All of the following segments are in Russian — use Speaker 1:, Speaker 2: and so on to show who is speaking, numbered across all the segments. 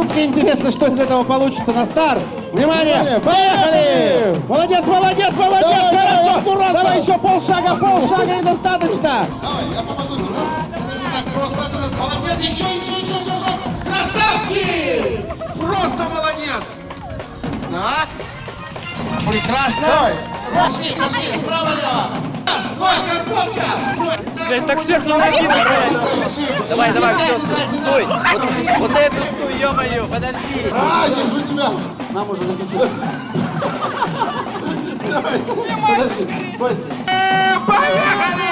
Speaker 1: Жутко интересно, что из этого получится на старт. Внимание, поехали! Молодец, молодец, молодец, хорошо! Давай еще полшага недостаточно!
Speaker 2: Давай, я помогу тебе. Это не так просто. Молодец, еще. Красавчик! Просто молодец! Так. Прекрасно. Давай. Пошли, право-лево. Раз, два, красотка!
Speaker 3: Блять, так всех не накинуть. Давай, все, стой. Вот эту стой, ё-моё, подожди.
Speaker 2: Держу тебя. Нам уже зафиксировать. Давай, подожди, Костя. Поехали!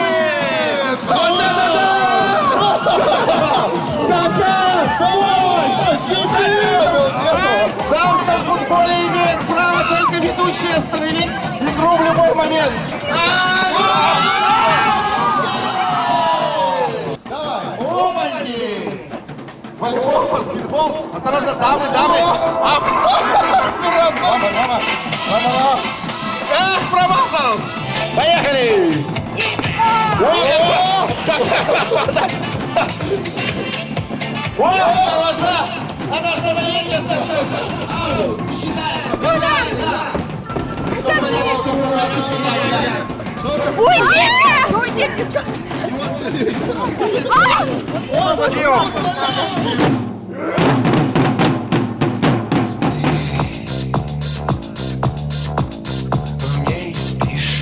Speaker 2: В самом футболе имеет право только ведущий остановить игру в любой момент. Давай. Волейбол, баскетбол. Осторожно, дамы. Мама. Эх, промазал. Поехали. Осторожно. Надо остановить. Не считается.
Speaker 4: Уйдите!
Speaker 5: В ней спишь.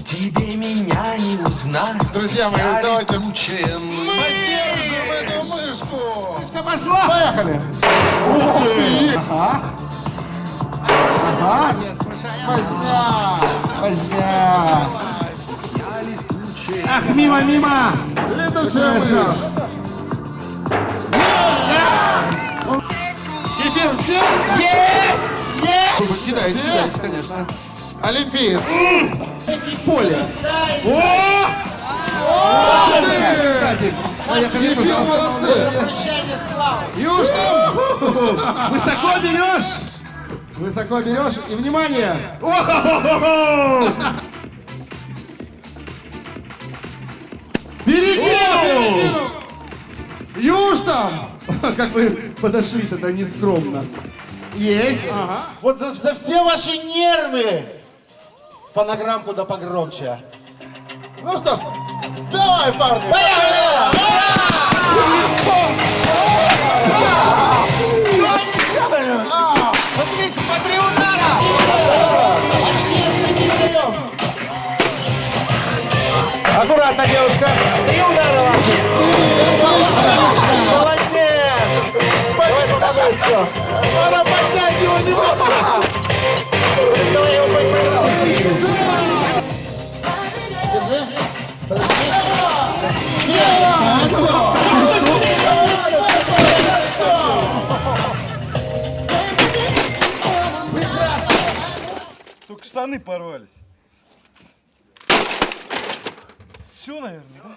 Speaker 5: Тебе меня не узнать.
Speaker 2: Друзья мои, давайте
Speaker 5: Летучая мысль.
Speaker 2: поддержим эту мышку.
Speaker 1: Мышка пошла!
Speaker 2: Поехали. Ух ты. Ага. Возня.
Speaker 1: Ах, мимо!
Speaker 2: Летучая мышь. Теперь все? Есть! Кидайте, конечно. Олимпиец. Поле. Поехали, молодцы. Юшка.
Speaker 1: Высоко берешь и внимание!
Speaker 2: Перекинул! Юж там! Как вы подошли, это нескромно. Есть. Ага.
Speaker 6: Вот за все ваши нервы фонограммку да погромче.
Speaker 2: Ну что ж, давай, парни!
Speaker 6: Поехали!
Speaker 2: Отлично, по 3 удара!
Speaker 6: Очки не даем.
Speaker 1: Аккуратно, девушка! 3 удара ваши! Молодец! Давай покажи все! Надо поднять его немного! Давай его поднять!
Speaker 7: Только штаны порвались. Все, наверное, да?